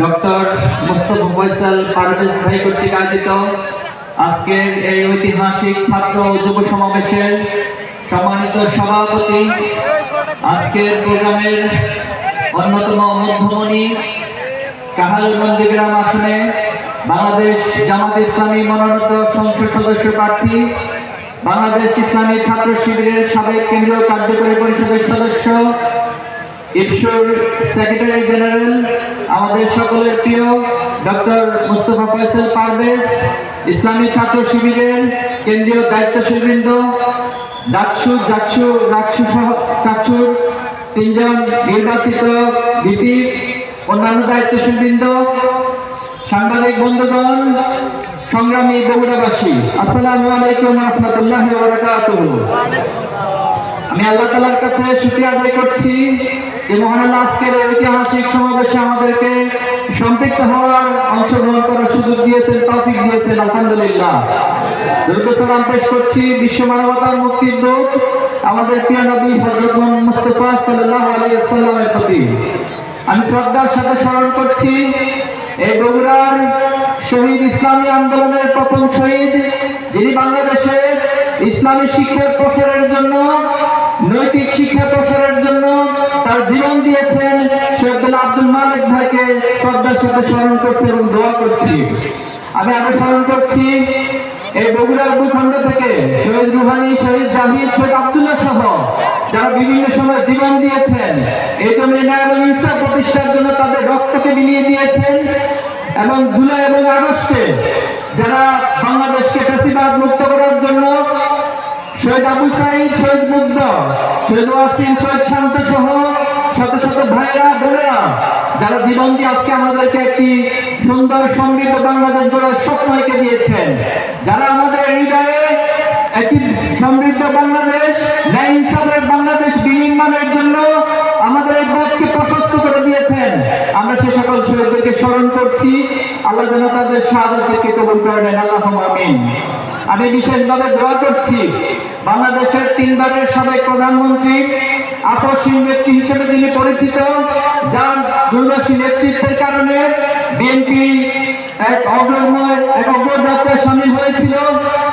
Doctor Mustafa Faisal Parvez ভাই কর্তৃক আয়োজিত আজকের এই ঐতিহাসিক ছাত্র ও যুব সমাবেশের সম্মানিত সভাপতি, আজকের প্রোগ্রামের অন্যতম মধ্যমণি, কাহালুর নন্দীগ্রাম আসনে বাংলাদেশ জামাত ইসলামী মনোনীত সংসদ সদস্য প্রার্থী, বাংলাদেশ ইসলামী ছাত্র শিবিরের সাবেক কেন্দ্রীয় কার্যকরী পরিষদের সদস্য, ইপসুর সেক্রেটারি জেনারেল, আমাদের সকলের প্রিয় ডক্টর মুস্তফা ফয়সাল পারভেজ, ইসলামী ছাত্র শিবিরের কেন্দ্রীয় দায়িত্বশীলবৃন্দ, চাকসুর তিনজন নির্বাচিত ভিপি, অন্যান্য দায়িত্বশীলবৃন্দ, সাংবাদিক বন্ধুগণ, সংগ্রামী বগুড়াবাসী, আসসালামু আলাইকুম ওয়া রাহমাতুল্লাহি ওয়া বারাকাতুহু। আমি আল্লাহ তাআলার কাছে শুকরিয়া আদায় করছি যে মহান আল্লাহ আজকের ঐতিহাসিক সমাবেশে আমাদেরকে সম্পৃক্ত হওয়ার, অংশগ্রহণ করার সুযোগ দিয়েছেন, তৌফিক দিয়েছেন, আলহামদুলিল্লাহ। দরুদ সালাম পেশ করছি বিশ্ব মানবতার মুক্তির দূত আমাদের প্রিয় নবী হযরত মুহাম্মদ মুস্তাফা সাল্লাল্লাহু আলাইহি ওয়াসাল্লামের প্রতি। আমি শ্রদ্ধার সাথে স্মরণ করছি এই বগুড়ার শহীদ ইসলামী আন্দোলনের প্রথম শহীদ, যিনি বাংলাদেশে ইসলামী শিক্ষা প্রসারের জন্য, নৈতিক শিক্ষা প্রসারের জন্য তার জীবন দিয়েছেন, শহীদ আব্দুল মালিক ভাইকে শ্রদ্ধার সাথে স্মরণ করছি এবং দোয়া করছি। আমি আরো স্মরণ করছি এই বগুড়ার ভূখণ্ড থেকে শহীদ রুহানি, শহীদ জাহিদ, শহীদ আব্দুল্লাহ সহ যারা বিভিন্ন সময় জীবন দিয়েছেন, এই জন্য ন্যায় এবং ইনসাফ প্রতিষ্ঠার জন্য তাদের রক্তকে বিলিয়ে দিয়েছেন। এবং জুলাই এবং আগস্টে যারা বাংলাদেশকে ফ্যাসিবাদ মুক্ত করার জন্য শহীদ আবু সাঈদ, শহীদ মুগ্ধ, শহীদ ওয়াসিম, শহীদ শান্ত সহ শত শত ভাইরা বোনেরা যারা জীবন দিয়ে আজকে আমাদেরকে একটি সুন্দর সমৃদ্ধ বাংলাদেশ গড়ার স্বপ্ন এঁকে দিয়েছেন, যারা আমাদের হৃদয়ে একটি সমৃদ্ধ বাংলাদেশ, ন্যায় ইনসাফের বাংলাদেশ বিনির্মাণের জন্য আমাদের এই পথকে প্রশস্ত করে দিয়েছেন, আমরা সে সকল শহীদদেরকে স্মরণ করছি। আল্লাহ যেন তাদের শাহাদাতকে কবুল করে নেন, আল্লাহুম্মা আমিন। আমি বিশেষভাবে দোয়া করছি বাংলাদেশের তিনবারের সাবেক প্রধানমন্ত্রী, আপসহীন ব্যক্তি হিসেবে যিনি পরিচিত, যার দূরদর্শী নেতৃত্বের কারণে বিএনপি এক অগ্রযাত্রায় সামিল হয়েছিল।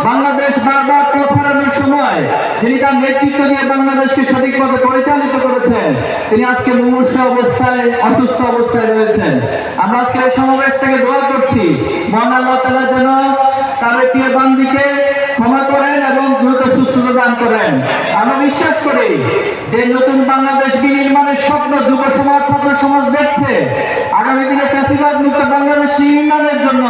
বাংলাদেশ বারবার পথ হারানোর সময় যিনি তার নেতৃত্ব দিয়ে বাংলাদেশকে সঠিকভাবে পরিচালিত করেছেন, তিনি আজকে মুমূর্ষু অবস্থায়, অসুস্থ অবস্থায় রয়েছেন। আমরা আজকে এই সমাবেশ থেকে দোয়া করছি মহান আল্লাহ তাআলা যেন তার প্রিয় বান্দিকে ক্ষমা করেন এবং দ্রুত সুস্থতা দান করেন। আমরা বিশ্বাস করি যে নতুন বাংলাদেশ বিনির্মাণের স্বপ্ন যুব সমাজ, ছাত্র সমাজ দেখছে। আগামী দিনে ফ্যাসিবাদ মুক্ত বাংলাদেশ নির্মাণের জন্য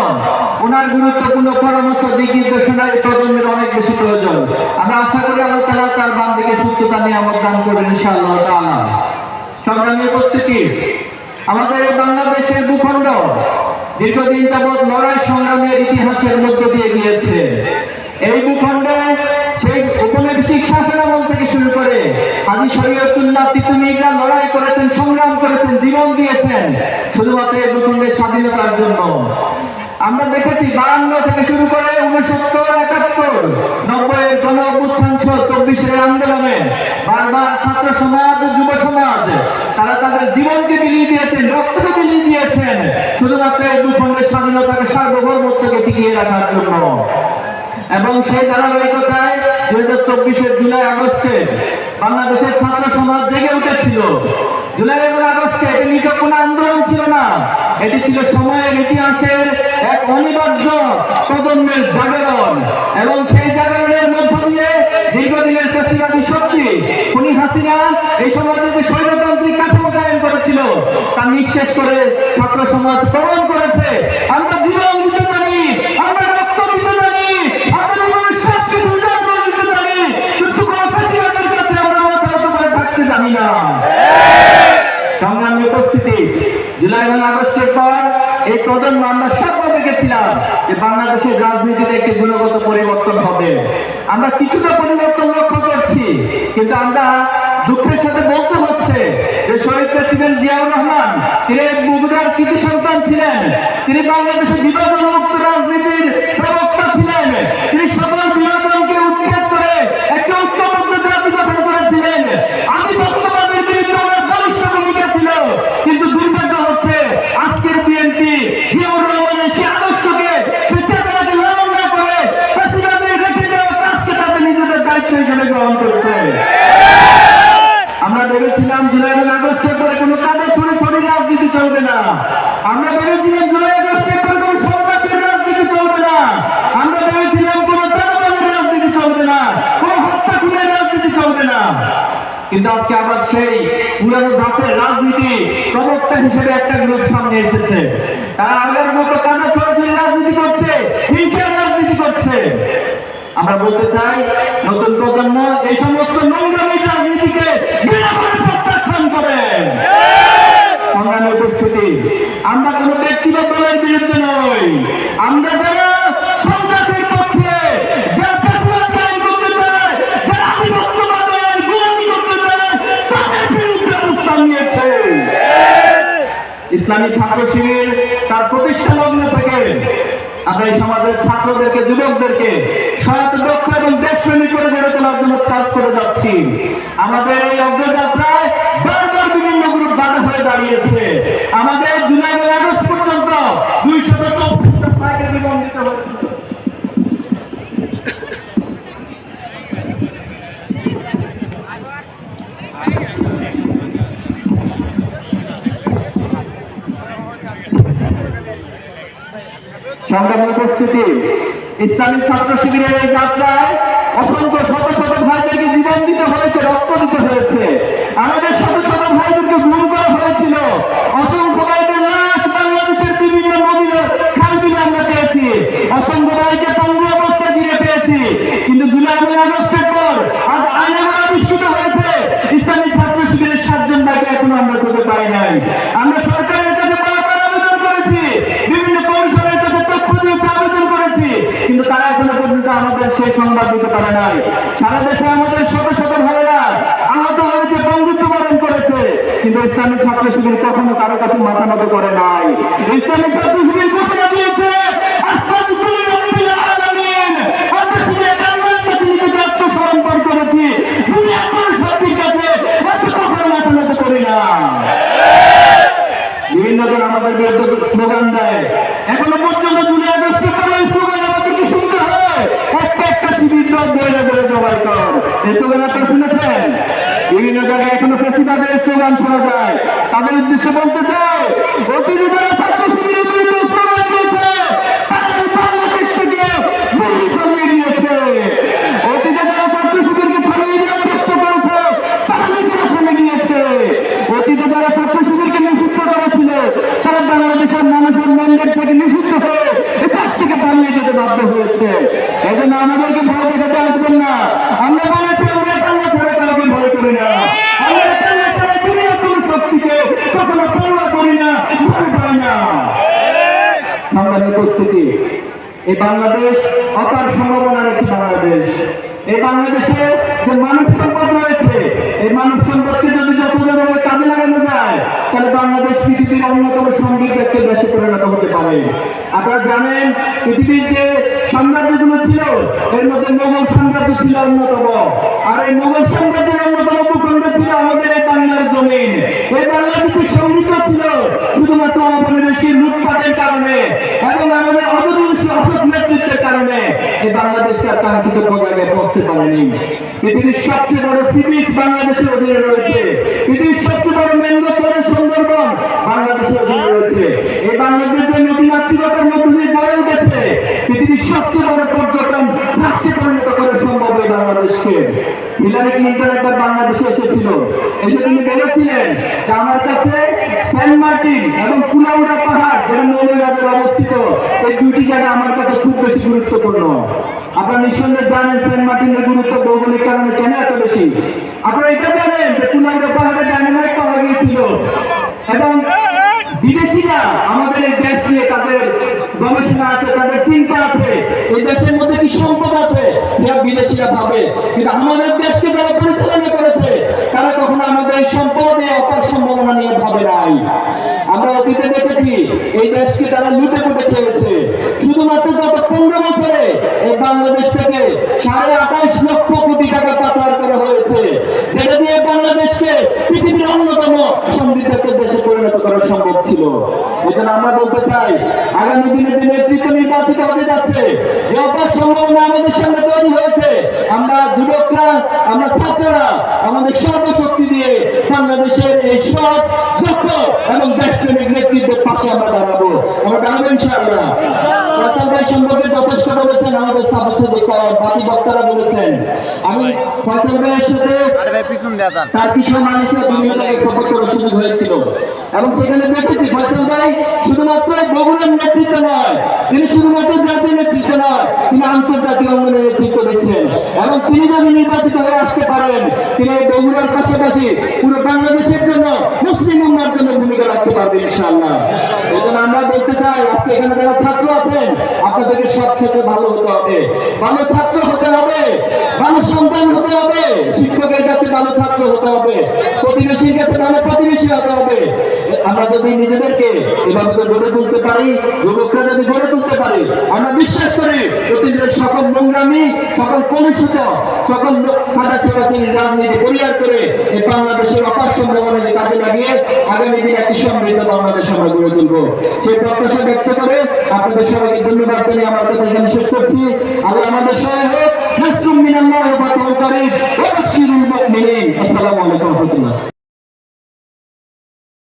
ওনার গুরুত্বপূর্ণ পরামর্শ, দিক নির্দেশনা এই প্রজন্মের অনেক বেশি প্রয়োজন। আমরা আশা করি আল্লাহ তাআলা তার বান্দিকে সুস্থতা নিয়ামত দান করবেন ইনশাআল্লাহ তাআলা। সংগ্রামী উপস্থিতি, আমাদের এই বাংলাদেশের ভূখণ্ড দীর্ঘদিন যাবৎ লড়াই সংগ্রামের ইতিহাসের মধ্য দিয়ে গিয়েছে। এই ভূখণ্ডে সেই ঔপনিবেশিক শাসনামল থেকে শুরু করে হাজী শরীয়তুল্লাহ তিতুমীররা লড়াই করেছেন, সংগ্রাম করেছেন, জীবন দিয়েছেন শুধুমাত্র এই ভূখণ্ডের স্বাধীনতার জন্য। আমরা দেখেছি 52 থেকে শুরু করে 69, 71, 90-এর গণ অভ্যুত্থান সহ 24-এর আন্দোলনে বারবার ছাত্র সমাজ, যুব সমাজ তারা তাদের জীবনকে বিলিয়ে দিয়েছেন, রক্তকে বিলিয়ে দিয়েছেন শুধুমাত্র এই ভূখণ্ডের স্বাধীনতাকে, সার্বভৌমত্বকে টিকিয়ে রাখার জন্য। এবং সেই ধারাবাহিকতায় 2024-এর জুলাই আগস্টে বাংলাদেশের ছাত্র সমাজ জেগে উঠেছিল। জুলাই এবং আগস্টে এটি নিজে কোনো আন্দোলন ছিল না, এটি ছিল সময়ের, ইতিহাসের এক অনিবার্য প্রজন্মের জাগরণ। এবং সেই জাগরণের মধ্য দিয়ে দীর্ঘদিনের ফ্যাসিবাদী শক্তি খুনি হাসিনা এই সমাজে যে স্বৈরতান্ত্রিক কাঠামো কায়েম করেছিল তা নিঃশেষ করে ছাত্র সমাজ প্রমাণ করেছে আমরা জীবন দিতে জানি, আমরা রক্ত দিতে জানি, আমরা জীবনের সব কিছু উজাড় করে দিতে জানি, কিন্তু কোনো ফ্যাসিবাদের কাছে আমরা মাথা নত করে থাকতে জানি না। সংগ্রামী উপস্থিতি, জুলাই এবং আগস্টের পর এই প্রজন্ম আমরা স্বপ্ন দেখেছিলাম যে বাংলাদেশের রাজনীতিতে একটি গুণগত পরিবর্তন হবে। আমরা কিছুটা পরিবর্তন লক্ষ্য করছি, কিন্তু আমরা দুঃখের সাথে বলতে হচ্ছে যে শহীদ প্রেসিডেন্ট জিয়াউর রহমান, তিনি বগুড়ার কৃতি সন্তান ছিলেন, তিনি বাংলাদেশের বিভাজন মুক্ত রাজনীতির প্রবক্তা ছিলেন, তিনি সকল বিভাজনকে উৎখাত করে একটা ঐক্যবদ্ধ জাতি গঠন করেছিলেন। আধিপত্যবাদের বিরুদ্ধে আমার বলিষ্ঠ ভূমিকা ছিল, কিন্তু দুর্ভাগ্য হচ্ছে চলবে না। আমরা ভেবেছিলাম জুলাই আগস্টে কোনো সন্ত্রাসের রাজনীতি চলবে না। আমরা ভেবেছিলাম কোনো চাঁদাবাজির রাজনীতি চলবে না, কোনো হত্যা খুনের রাজনীতি চলবে না। কিন্তু আজকে আবার সেই পুরানো ধাঁচের রাজনীতি প্রবক্তা হিসেবে একটা গ্রুপ সামনে এসেছে। তারা আগের মতো কাদা ছড়াছড়ি রাজনীতি করছে, হিংসার রাজনীতি করছে। আমরা বলতে চাই নতুন প্রজন্ম এই সমস্ত নোংরামি রাজনীতিকে বিনামূল্যে প্রত্যাখ্যান করেন। সংগ্রামী উপস্থিতি, আমরা কোনো ব্যক্তিগত দলের বিরুদ্ধে নই। আমরা যারা সন্ত্রাসের পক্ষে, যারা ফ্যাসিবাদ কায়েম করতে চায়, যারা আধিপত্যবাদের গোলামি করতে চায়, তাদের বিরুদ্ধে অবস্থান নিয়েছে। ইসলামী ছাত্র শিবির তার প্রতিষ্ঠা লগ্ন থেকে আমরা এই সমাজের ছাত্রদেরকে, যুবকদেরকে সৎ, দক্ষ এবং দেশপ্রেমী করে গড়ে তোলার জন্য কাজ করে যাচ্ছি। আমাদের এই অগ্রযাত্রায় বারবার বিভিন্ন গ্রুপ বাধা হয়ে দাঁড়িয়েছে। আমাদের জুলাই এবং আগস্ট পর্যন্ত 234টা ফ্লাইটে জীবন দিতে হয়েছে। সংগ্রামী উপস্থিতি, ইসলামী ছাত্র শিবিরের এই যাত্রায় অসংখ্য শত শত ভাইদেরকে জীবন দিতে হয়েছে, রক্ত দিতে হয়েছে। আমাদের শত শত ভাইদেরকে গুম করা হয়েছিল। অসংখ্য ভাইদের লাশ বাংলাদেশের বিভিন্ন নদীর খাল বিলে আমরা পেয়েছি। অসংখ্য ভাইকে পঙ্গু অবস্থায় ফিরে পেয়েছি। কিন্তু জুলাই এবং আগস্টের পর আজ আইনাগর আবিষ্কৃত হয়েছে। ইসলামী ছাত্র শিবিরের 7 জন ভাইকে এখনো আমরা খুঁজে পাই নাই। আমরা সরকারের কাছে বারবার আবেদন করেছি, বিভিন্ন কমিশনের কাছে তথ্য দিয়েছে, আবেদন করেছি, কিন্তু তারা এখনো পর্যন্ত আমাদের সেই সংবাদ দিতে পারে নাই। সারা দেশে আমাদের শত শত ভাইয়েরা আহত হয়েছে, বন্ধুত্ববরণ করেছে, কিন্তু ইসলামী ছাত্র শিবির কখনো কারো কাছে মাথা নত করে নাই। ইসলামী ছাত্র শিবির ঘোষণা দিয়েছে আত্মসমর্পণ করেছি, কখনো মাথা নত করি না। বিভিন্ন জন আমাদের বিরুদ্ধে স্লোগান দেয়। এখনো পর্যন্ত জুলাই আগস্টের পরে স্লোগান আমাদেরকে শুনতে হয়, একটা একটা শিবির ধরে ধরে জবাই কর। এই স্লোগান আপনারা শুনেছেন? বিভিন্ন জায়গায় এখনো ফেসিবাদের স্লোগান শোনা যায়। তাদের উদ্দেশ্যে বলতে চাই, অতীতে যারা ছাত্র শিবিরের বিরুদ্ধে স্লোগান দিয়েছে তাদের বাংলাদেশ থেকে গুলি চালিয়ে দিয়েছে। অতীতে যারা ছাত্র শিবিরকে থামিয়ে দেওয়ার চেষ্টা করেছে তাদেরকে থামিয়ে দিয়েছে। অতীতে যারা ছাত্র শিবিরকে নিষিদ্ধ করেছিল তারা বাংলাদেশের মানুষের মন্দির থেকে নিষিদ্ধ হয়ে এই কাজ থেকে পালিয়ে যেতে বাধ্য হয়েছে। এই জন্য আমাদেরকে ভয় দেখাতে আসবেন না। আমরা বলেছি আমরা আল্লাহ ছাড়া কাউকে ভয় করি না। আমরা আল্লাহ ছাড়া দুনিয়ার কোন শক্তিকে কখনো পরোয়া করি না, ভয় পাই না। সংগ্রামী উপস্থিতি, এই বাংলাদেশ অপার সম্ভাবনার একটি বাংলাদেশ। এই বাংলাদেশে যে মানব সম্পদ রয়েছে, এই মানব সম্পদকে যদি যথাযথভাবে কাজে লাগানো যায় তাহলে বাংলাদেশ পৃথিবীর অন্যতম সমৃদ্ধ একটি দেশে পরিণত হতে পারে। আপনারা জানেন পৃথিবীর যে সাম্রাজ্যগুলো ছিল এর মধ্যে মোগল সাম্রাজ্য ছিল অন্যতম। আর এই মোগল সাম্রাজ্যের অন্যতম ভূখণ্ড ছিল আমাদের এই বাংলার জমিন। এই বাংলাদেশ সমৃদ্ধ ছিল শুধুমাত্র ঔপনিবেশিক লুটপাটের কারণে এবং আমাদের অদূরদর্শী অসৎ নেতৃত্বের কারণে এই বাংলাদেশটা কাঙ্ক্ষিত পর্যায়ে পৌঁছতে পারেনি। পৃথিবীর সবচেয়ে বড় সি বিচ বাংলাদেশের অধীনে রয়েছে। পৃথিবীর সবচেয়ে বড় ম্যানগ্রোভ সুন্দরবন বাংলাদেশের অধীনে রয়েছে। এই বাংলাদেশের নদীমাতৃকতার মধ্য দিয়ে গড়ে উঠেছে পৃথিবীর সবচেয়ে বড় পর্যটন রাষ্ট্রে পরিণত করা সম্ভব এই বাংলাদেশকে। হিলারি ক্লিন্টন একবার বাংলাদেশে এসেছিল, এসে তিনি বলেছিলেন যে আমার কাছে সেন্ট মার্টিন এবং কুলাউড়া পাহাড় যেটা মৌলভীবাজারে অবস্থিত, এই দুটি জায়গা আমার কাছে খুব বেশি গুরুত্বপূর্ণ। আপনারা নিঃসন্দেহে জানেন সেন্ট মার্টিনের গুরুত্ব ভৌগোলিক কারণে কেন এত বেশি। আপনারা এটা জানেন যে কুলাউড়া পাহাড়ে ডায়নামাইট পাওয়া গিয়েছিল এবং বিদেশিরা আমাদের এই দেশ নিয়ে তাদের গবেষণা আছে, তাদের চিন্তা আছে, এই দেশের মধ্যে কি সম্পদ আছে যা বিদেশিরা ভাবে। কিন্তু আমাদের দেশকে যারা পরিচালনা করেছে তারা কখনো আমাদের এই সম্পদ এই অপার সম্ভাবনা নিয়ে ভাবে নাই। আমরা অতীতে দেখেছি এই দেশকে তারা লুটে পুটে খেয়েছে। শুধুমাত্র গত 15 বছরে এই বাংলাদেশ থেকে 28.5 লক্ষ কোটি টাকা পাচার করা হয়েছে, যেটা দিয়ে বাংলাদেশকে পৃথিবীর অন্যতম সমৃদ্ধ দেশে পরিণত করা সম্ভব আবেগ ছিল। এজন্য আমরা বলতে চাই আগামী দিনে যে নেতৃত্ব নির্বাচিত হতে যাচ্ছে, যে অপার সম্ভাবনা আমাদের সামনে তৈরি হয়েছে, আমরা যুবকরা, আমরা ছাত্ররা আমাদের সর্বশক্তি দিয়ে বাংলাদেশের এই সৎ, দক্ষ এবং দেশপ্রেমিক নেতৃত্বের পাশে আমরা দাঁড়াবো। আমরা দাঁড়াবো ইনশাআল্লাহ। ফয়সাল ভাই সম্পর্কে যথেষ্ট বলেছেন আমাদের বাকি বক্তারা বলেছেন। আমি ফয়সাল ভাইয়ের সাথে তার কিছু মানুষের বিভিন্ন জায়গায় সফর করার সুযোগ হয়েছিল এবং সেখানে দেখেছি ফয়সাল ভাই শুধুমাত্র বগুড়ার নেতৃত্ব নয়, তিনি শুধুমাত্র জাতীয় নেতৃত্ব নয়, তিনি আন্তর্জাতিক অঙ্গনের নেতৃত্ব দিচ্ছেন এবং তিনি যদি নির্বাচিত হয়ে আসতে পারেন, তিনি এই বগুড়ার পাশাপাশি পুরো বাংলাদেশের জন্য, মুসলিম উম্মার জন্য ভূমিকা রাখতে পারবেন ইনশাআল্লাহ। এজন্য আমরা বলতে চাই আজকে এখানে যারা ছাত্র আছেন, আপনাদেরকে সব ক্ষেত্রে ভালো হতে হবে, ভালো ছাত্র হতে হবে, ভালো সন্তান হতে হবে, শিক্ষকের কাছে ভালো ছাত্র হতে হবে, প্রতিবেশীর কাছে ভালো প্রতিবেশী হতে হবে। আমরা যদি নিজেদেরকে এভাবে গড়ে তুলতে পারি, যুবকরা যদি গড়ে তুলতে পারি, আমরা বিশ্বাস করি অতীতের সকল নোংরামি, সকল কলুষিত, সকল কাদা ছোড়াছড়ি রাজনীতি পরিহার করে এই বাংলাদেশের অপার সম্ভাবনাকে কাজে লাগিয়ে আগামী দিনে একটি সমৃদ্ধ বাংলাদেশ আমরা গড়ে তুলব। সেই প্রত্যাশা ব্যক্ত করে আপনাদের সবাইকে ধন্যবাদ জানিয়ে আমার কথা এখানে শেষ করছি। আল্লাহ আমাদের সহায় হোক। নাসরুম মিনাল্লাহি ওয়া ফাতহুন কারীব ওয়া বাশশিরিল মুমিনিন। আসসালামু আলাইকুম ওয়া রাহমাতুল্লাহ।